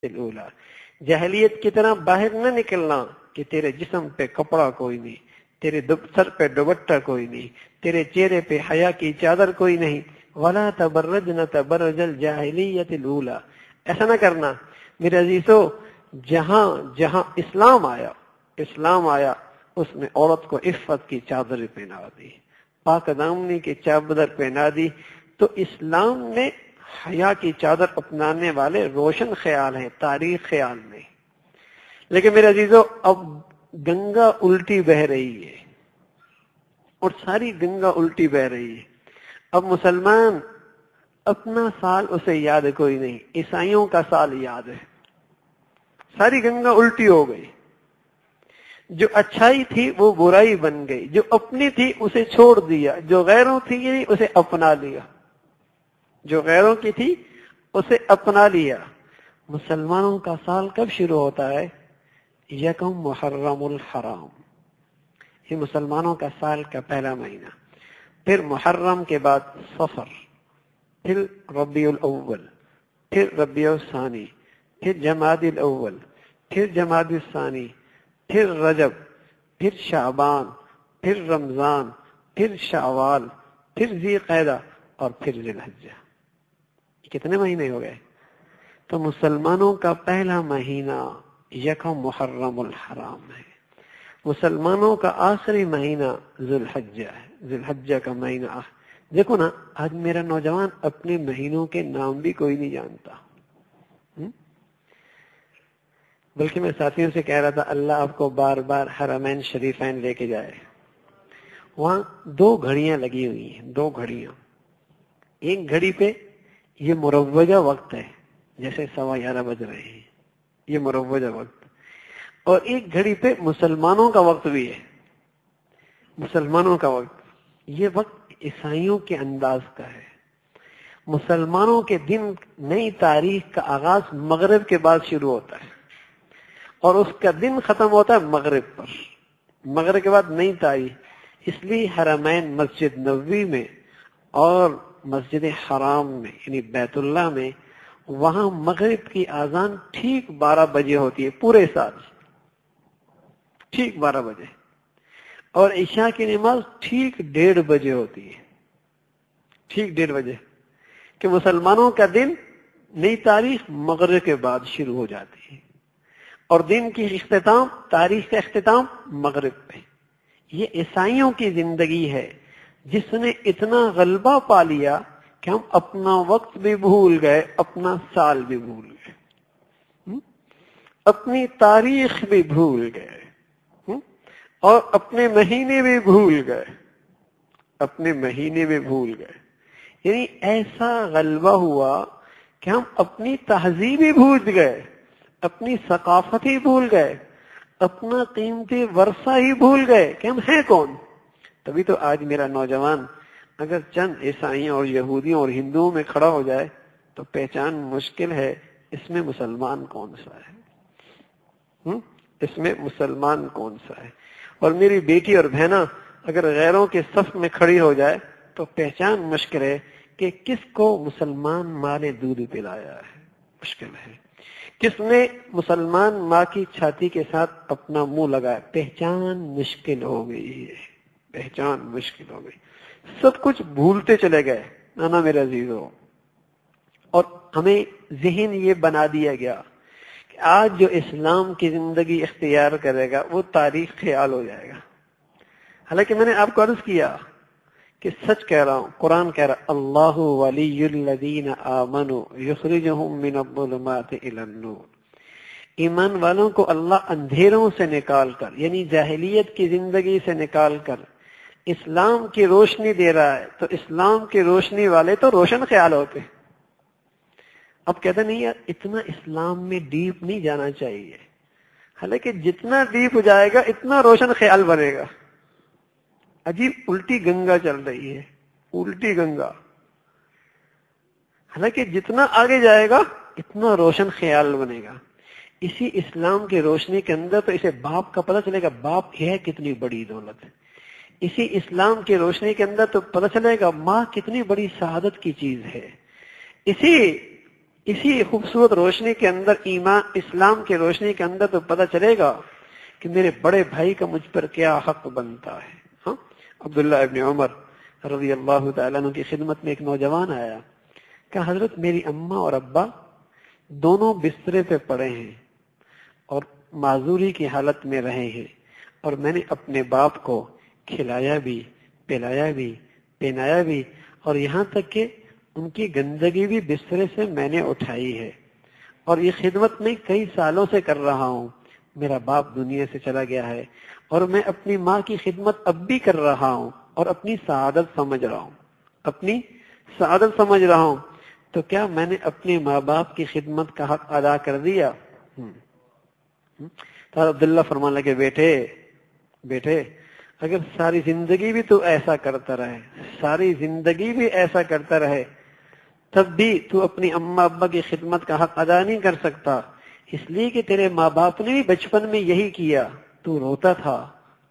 الاولا، جاہلیت کی طرح باہر نہ نکلنا کہ تیرے جسم پہ کپڑا کوئی نہیں، تیرے سر پہ دوپٹہ کوئی نہیں، تیرے چہرے پہ حیا کی چادر کوئی نہیں. ولا تبرجن تبرج الجاہلیت الاولا، ایسا نہ کرنا میرے عزیزو. جہاں جہاں اسلام آیا اس نے عورت کو عفت کی چادر پہنا دی، پاک دامنی کی چادر پہنا دی. تو اسلام نے حیا کی چادر اپنانے والے روشن خیال ہیں، تاریخ خیال نہیں. لیکن میرے عزیزو اب گنگا الٹی بہ رہی ہے، اور ساری گنگا الٹی بہ رہی ہے. اب مسلمان اپنا سال اسے یاد کوئی نہیں، عیسائیوں کا سال یاد ہے. ساری گنگا الٹی ہو گئی. جو اچھائی تھی وہ برائی بن گئی، جو اپنی تھی اسے چھوڑ دیا، جو غیروں تھی اسے اپنا لیا، جو غیروں کی تھی اسے اپنا لیا. مسلمانوں کا سال کب شروع ہوتا ہے؟ یکم محرم الحرام، یہ مسلمانوں کا سال کا پہلا مہینہ. پھر محرم کے بعد صفر، پھر ربیع الاول، پھر ربیع الثانی، پھر جمادی الاول، پھر جمادی الثانی، پھر رجب، پھر شعبان، پھر رمضان، پھر شوال، پھر ذی قعدہ اور پھر ذی الحجہ. کتنے مہینے ہو گئے؟ تو مسلمانوں کا پہلا مہینہ یکم محرم الحرام ہے. مسلمانوں کا آخری مہینہ ذی الحجہ ہے، ذی الحجہ کا مہینہ. دیکھو نا، آج میرا نوجوان اپنے مہینوں کے نام بھی کوئی نہیں جانتا. بلکہ میں ساتھیوں سے کہہ رہا تھا اللہ آپ کو بار بار حرمین شریفین لے کے جائے. وہاں 2 گھڑیاں لگی ہوئی ہیں، 2 گھڑیاں. ایک گھڑی پہ یہ مروجہ وقت ہے، جیسے 11:15 بج رہے ہیں، یہ مروجہ وقت. اور ایک گھڑی پہ مسلمانوں کا وقت بھی ہے، مسلمانوں کا وقت. یہ وقت عیسائیوں کے انداز کا ہے. مسلمانوں کے دن نئی تاریخ کا آغاز مغرب کے بعد شروع ہوتا ہے، اور اس کا دن ختم ہوتا ہے مغرب پر. مغرب کے بعد نئی تاریخ. اس لیے حرمین مسجد نبوی میں اور مسجد حرام میں یعنی بیت اللہ میں وہاں مغرب کی اذان ٹھیک 12 بجے ہوتی ہے پورے سال، ٹھیک 12 بجے. اور عشاء کی نماز ٹھیک 1:30 بجے ہوتی ہے، ٹھیک 1:30 بجے. کہ مسلمانوں کا دن نئی تاریخ مغرب کے بعد شروع ہو جاتی ہے، اور دن کی اختتام، تاریخ کا اختتام مغرب پہ. یہ عیسائیوں کی زندگی ہے جس نے اتنا غلبہ پا لیا کہ ہم اپنا وقت بھی بھول گئے، اپنا سال بھی بھول گئے، اپنی تاریخ بھی بھول گئے، اور اپنے مہینے بھی بھول گئے، اپنے مہینے بھی بھول گئے. یعنی ایسا غلبہ ہوا کہ ہم اپنی تہذیب ہی بھول گئے، اپنی ثقافت ہی بھول گئے، اپنا قیمتی ورثہ ہی بھول گئے کہ ہم ہیں کون. تبھی تو آج میرا نوجوان اگر چند عیسائیوں اور یہودیوں اور ہندوؤں میں کھڑا ہو جائے تو پہچان مشکل ہے اس میں مسلمان کون سا ہے، اس میں مسلمان کون سا ہے. اور میری بیٹی اور بہنا اگر غیروں کے صف میں کھڑی ہو جائے تو پہچان مشکل ہے کہ کس کو مسلمان ماں نے دودھ پلایا ہے. مشکل ہے. کس نے مسلمان ماں کی چھاتی کے ساتھ اپنا منہ لگایا. پہچان مشکل ہو گئی ہے، پہچان مشکل ہو گئی. سب کچھ بھولتے چلے گئے نانا میرے عزیزو. اور ہمیں ذہن یہ بنا دیا گیا کہ آج جو اسلام کی زندگی اختیار کرے گا وہ تاریخ خیال ہو جائے گا. حالانکہ میں نے آپ کو عرض کیا کہ سچ کہہ رہا ہوں، قرآن کہہ رہا اللہ ولی الذین آمنوا یخرجہم من الظلمات الی النور. ایمان والوں کو اللہ اندھیروں سے نکال کر یعنی جاہلیت کی زندگی سے نکال کر اسلام کی روشنی دے رہا ہے. تو اسلام کی روشنی والے تو روشن خیال ہوتے. اب کہتے نہیں یار اتنا اسلام میں ڈیپ نہیں جانا چاہیے، حالانکہ جتنا ڈیپ جائے گا اتنا روشن خیال بنے گا. عجیب الٹی گنگا چل رہی ہے، الٹی گنگا. حالانکہ جتنا آگے جائے گا اتنا روشن خیال بنے گا. اسی اسلام کی روشنی کے اندر تو اسے باپ کا پتہ چلے گا باپ ہے کتنی بڑی دولت ہے. اسی اسلام کی روشنی کے اندر تو پتہ چلے گا ماں کتنی بڑی سعادت کی چیز ہے. اسی خوبصورت روشنی کے اندر، ایمان اسلام کی روشنی کے اندر تو پتہ چلے گا کہ میرے بڑے بھائی کا مجھ پر کیا حق بنتا ہے. ہاں، عبداللہ ابن عمر رضی اللہ تعالیٰ عنہ کی خدمت میں ایک نوجوان آیا کہ حضرت میری اماں اور ابا دونوں بسترے پہ پڑے ہیں اور معذوری کی حالت میں رہے ہیں، اور میں نے اپنے باپ کو کھلایا بھی، پلایا بھی، پہنایا بھی، اور یہاں تک کہ ان کی گندگی بھی بسترے سے میں نے اٹھائی ہے، اور یہ خدمت میں کئی سالوں سے کر رہا ہوں. میرا باپ دنیا سے چلا گیا ہے اور میں اپنی ماں کی خدمت اب بھی کر رہا ہوں اور اپنی سعادت سمجھ رہا ہوں، اپنی سعادت سمجھ رہا ہوں. تو کیا میں نے اپنے ماں باپ کی خدمت کا حق ادا کر دیا؟ تو عبداللہ فرمان لگے، بیٹے اگر ساری زندگی بھی تو ایسا کرتا رہے، ساری زندگی بھی ایسا کرتا رہے، تب بھی تو اپنی اماں ابا کی خدمت کا حق ادا نہیں کر سکتا، اس لیے کہ تیرے ماں باپ نے بھی بچپن میں یہی کیا. تو روتا تھا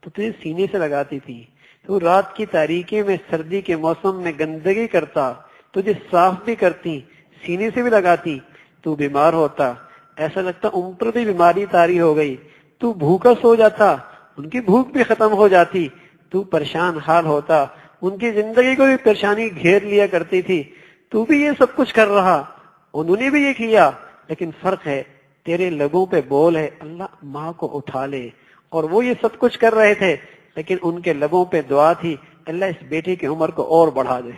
تو تجھے سینے سے لگاتی تھی، تو رات کی تاریکی میں سردی کے موسم میں گندگی کرتا، تجھے صاف بھی کرتی، سینے سے بھی لگاتی. تو بیمار ہوتا، ایسا لگتا ان پر بھی بیماری طاری ہو گئی، تو بھوکا سو جاتا، ان کی بھوک بھی ختم ہو جاتی، تو پریشان حال ہوتا، ان کی زندگی کو بھی پریشانی گھیر لیا کرتی تھی. تو بھی یہ سب کچھ کر رہا، انہوں نے بھی یہ کیا، لیکن فرق ہے تیرے لبوں پہ بول ہے اللہ ماں کو اٹھا لے، اور وہ یہ سب کچھ کر رہے تھے لیکن ان کے لبوں پہ دعا تھی اللہ اس بیٹے کی عمر کو اور بڑھا دے.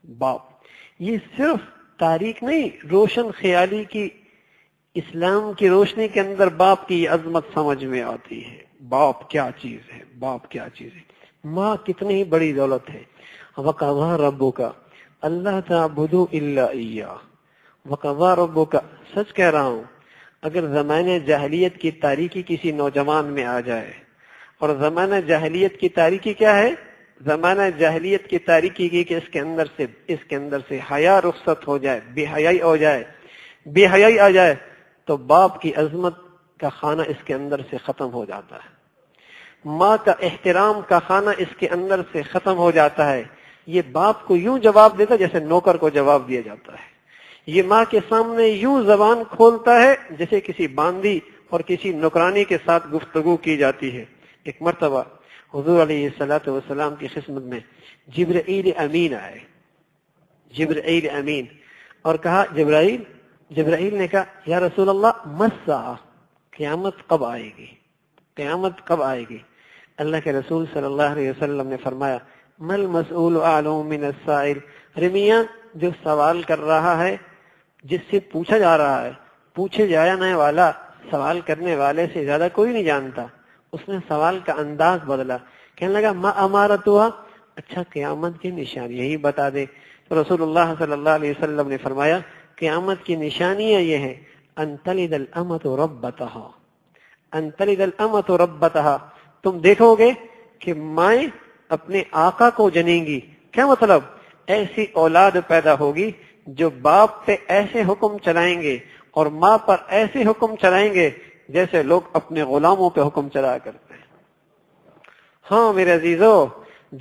باپ، یہ صرف تاریخ نہیں، روشن خیالی کی اسلام کی روشنی کے اندر باپ کی عظمت سمجھ میں آتی ہے. باپ کیا چیز ہے، باپ کیا چیز ہے، ماں کتنی بڑی دولت ہے. وَقَضَىٰ رَبُّكَ أَلَّا تَعْبُدُوا إِلَّا إِيَّاهُ وَقَضَىٰ رَبُّكَ. سچ کہہ رہا ہوں، اگر زمانہ جاہلیت کی تاریکی کسی نوجوان میں آ جائے، اور زمانہ جاہلیت کی تاریکی کیا ہے؟ زمانہ جاہلیت کی تاریکی کی کہ اس کے اندر سے حیا رخصت ہو جائے، بے حیائی ہو جائے، بے حیائی آ جائے، تو باپ کی عظمت کا خانہ اس کے اندر سے ختم ہو جاتا ہے، ماں کا احترام کا خانہ اس کے اندر سے ختم ہو جاتا ہے. یہ باپ کو یوں جواب دیتا جیسے نوکر کو جواب دیا جاتا ہے، یہ ماں کے سامنے یوں زبان کھولتا ہے جیسے کسی باندی اور کسی نوکرانی کے ساتھ گفتگو کی جاتی ہے. ایک مرتبہ حضور علیہ الصلوۃ والسلام کی خدمت میں جبرائیل امین آئے، جبرائیل امین، اور کہا جبرائیل نے کہا یا رسول اللہ مَسَّا، قیامت کب آئے گی، قیامت کب آئے گی؟ اللہ کے رسول صلی اللہ علیہ وسلم نے فرمایا مل مسئول اعلم من السائل. رمیاں، جو سوال کر رہا ہے، جس سے پوچھا جا رہا ہے، پوچھے جانے والا سوال کرنے والے سے زیادہ کوئی نہیں جانتا. اس نے سوال کا انداز بدلا، کہنے لگا ما امارتها، اچھا قیامت کی نشانی یہی بتا دے. تو رسول اللہ صلی اللہ علیہ وسلم نے فرمایا قیامت کی نشانیاں یہ ہیں ان تلد الامۃ ربتها، ان تلد الامۃ ربتها، تم دیکھو گے کہ مائیں اپنے آقا کو جنیں گی. کیا مطلب؟ ایسی اولاد پیدا ہوگی جو باپ پہ ایسے حکم چلائیں گے اور ماں پر ایسے حکم چلائیں گے جیسے لوگ اپنے غلاموں پہ حکم چلایا کرتے ہیں. ہاں میرے عزیزو،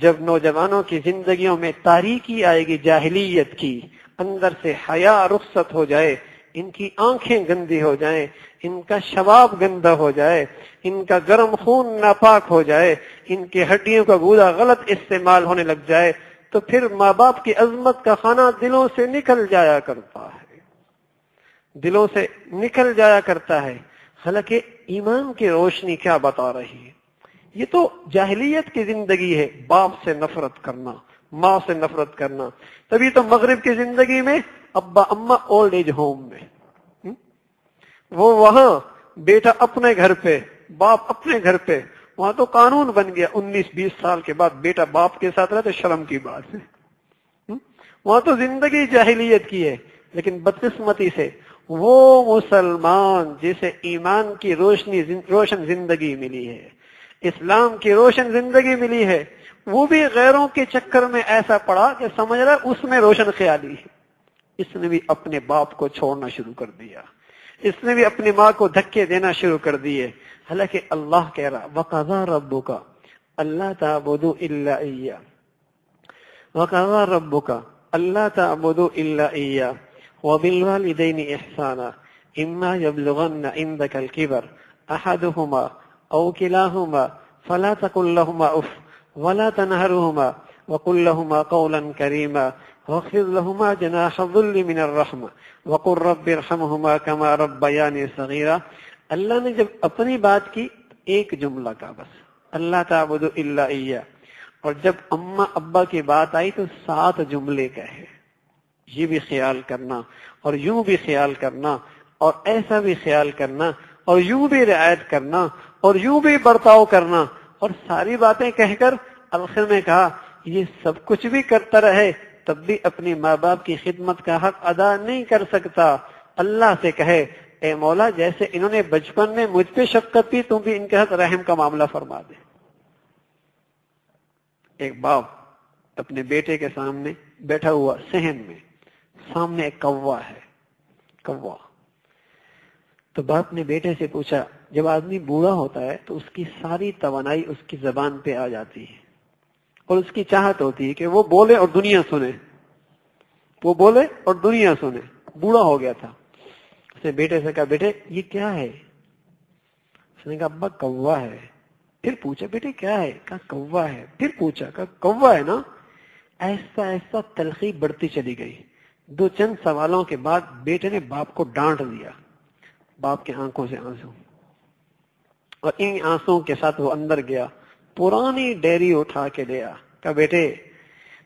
جب نوجوانوں کی زندگیوں میں تاریکی آئے گی جاہلیت کی، اندر سے حیا رخصت ہو جائے، ان کی آنکھیں گندی ہو جائیں، ان کا شباب گندا ہو جائے، ان کا گرم خون ناپاک ہو جائے، ان کی ہڈیوں کا گودا غلط استعمال ہونے لگ جائے، تو پھر ماں باپ کی عظمت کا خانہ دلوں سے نکل جایا کرتا ہے، دلوں سے نکل جایا کرتا ہے. حالانکہ ایمان کی روشنی کیا بتا رہی ہے؟ یہ تو جاہلیت کی زندگی ہے، باپ سے نفرت کرنا، ماں سے نفرت کرنا. تبھی تو مغرب کی زندگی میں ابا اما اولڈ ایج ہوم میں، وہ وہاں بیٹا اپنے گھر پہ، باپ اپنے گھر پہ، وہاں تو قانون بن گیا 19-20 سال کے بعد بیٹا باپ کے ساتھ رہے تو شرم کی بات ہے. وہاں تو زندگی جاہلیت کی ہے. لیکن بدقسمتی سے وہ مسلمان جسے ایمان کی روشن زندگی ملی ہے، اسلام کی روشن زندگی ملی ہے، وہ بھی غیروں کے چکر میں ایسا پڑا کہ سمجھ رہا اس میں روشن خیالی ہے. اس نے بھی اپنے باپ کو چھوڑنا شروع کر دیا، اس نے بھی اپنی ماں کو دھکے دینا شروع کر دیے. حالانکہ اللہ کہہ رہا وَقَضَىٰ رَبُّكَ أَلَّا تَعْبُدُوا إِلَّا إِيَّاهُ وَقَضَىٰ رَبُّكَ أَلَّا تَعْبُدُوا إِلَّا إِيَّاهُ. وبالوالدين إحسانا إما يبلغن عندك الكبر أحدهما أو كلاهما فلا تقل لهما أف ولا تنهرهما وقل لهما قولا كريما واخفض لهما جناح الذل من الرحمة وقل رب ارحمهما كما ربياني صغيرا. اللہ نے جب اپنی بات کی ایک جملہ کا بس اللہ تعبدوا الا ایاہ، اور جب اماں ابا کی بات آئی تو 7 جملے کہے. یہ بھی خیال کرنا اور یوں بھی خیال کرنا اور ایسا بھی خیال کرنا اور یوں بھی رعایت کرنا اور یوں بھی برتاؤ کرنا، اور ساری باتیں کہہ کر آخر میں کہا یہ سب کچھ بھی کرتا رہے تب بھی اپنی ماں باپ کی خدمت کا حق ادا نہیں کر سکتا. اللہ سے کہے اے مولا جیسے انہوں نے بچپن میں مجھ پہ شفقت کی تم بھی ان کے ساتھ رحم کا معاملہ فرما دے. ایک باپ اپنے بیٹے کے سامنے بیٹھا ہوا صحن میں، سامنے ایک کوا ہے، کوا. تو باپ نے بیٹے سے پوچھا جب آدمی بوڑھا ہوتا ہے تو اس کی ساری توانائی اس کی زبان پہ آ جاتی ہے اور اس کی چاہت ہوتی ہے کہ وہ بولے اور دنیا سنے، وہ بولے اور دنیا سنے. بوڑھا ہو گیا تھا. اس نے بیٹے سے کہا بیٹے یہ کیا ہے؟ اس نے کہا ابا کوا ہے. پھر پوچھا بیٹے کیا ہے؟ کہا کوا ہے. پھر پوچھا کہا کوا ہے نا. ایسا ایسا تلخی بڑھتی چلی گئی. 2 سوالوں کے بعد بیٹے نے باپ کو ڈانٹ دیا. باپ کے آنکھوں سے آنسو، اور ان آنسوں کے ساتھ وہ اندر گیا، پرانی ڈیری اٹھا کے لیا. کہا بیٹے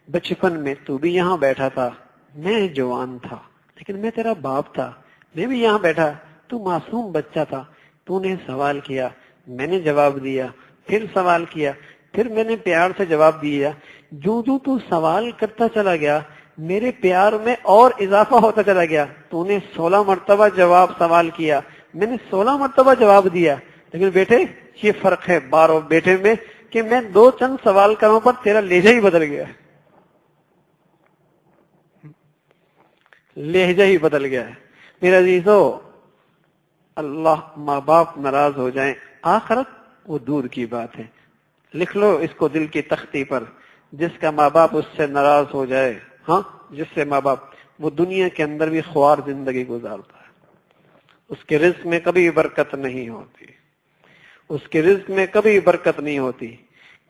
بچپن میں تو بھی یہاں بیٹھا تھا، میں جوان تھا لیکن میں تیرا باپ تھا، میں بھی یہاں بیٹھا، تو معصوم بچہ تھا، تو نے سوال کیا میں نے جواب دیا، پھر سوال کیا پھر میں نے پیار سے جواب دیا. جو تو سوال کرتا چلا گیا میرے پیار میں اور اضافہ ہوتا چلا گیا. تو نے 16 مرتبہ سوال کیا، میں نے 16 مرتبہ جواب دیا. لیکن بیٹے یہ فرق ہے بار اور بیٹے میں کہ میں 2 سوال کروں پر تیرا لہجہ ہی بدل گیا ہے، لہجہ ہی بدل گیا ہے. میرے عزیزو اللہ ماں باپ ناراض ہو جائیں آخرت وہ دور کی بات ہے. لکھ لو اس کو دل کی تختی پر، جس کا ماں باپ اس سے ناراض ہو جائے، ہاں جس سے ماں باپ، وہ دنیا کے اندر بھی خوار زندگی گزارتا ہے. اس کے رزق میں کبھی برکت نہیں ہوتی، اس کے رزق میں کبھی برکت نہیں ہوتی،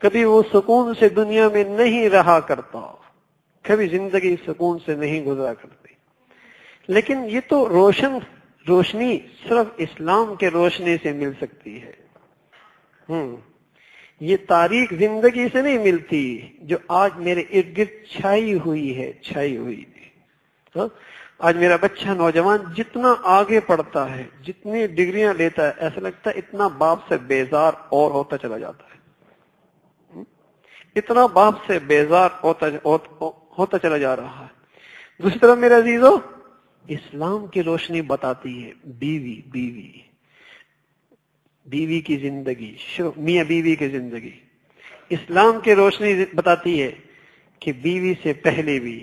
کبھی وہ سکون سے دنیا میں نہیں رہا کرتا، کبھی زندگی سکون سے نہیں گزرا کرتی. لیکن یہ تو روشنی صرف اسلام کے روشنی سے مل سکتی ہے. یہ تاریخ زندگی سے نہیں ملتی جو آج میرے ارد گرد چھائی ہوئی ہے. آج میرا بچہ نوجوان جتنا آگے پڑھتا ہے، جتنی ڈگریاں لیتا ہے، ایسا لگتا ہے اتنا باپ سے بیزار اور ہوتا چلا جاتا ہے، اتنا باپ سے بیزار ہوتا چلا جا رہا ہے. دوسری طرف میرے عزیزو اسلام کی روشنی بتاتی ہے بیوی کی زندگی، میاں بیوی کی زندگی. اسلام کی روشنی بتاتی ہے کہ بیوی سے پہلے بھی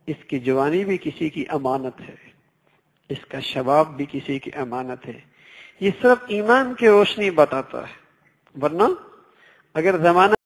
اس کی جوانی بھی کسی کی امانت ہے، اس کا شباب بھی کسی کی امانت ہے. یہ صرف ایمان کی روشنی بتاتا ہے، ورنہ اگر زمانہ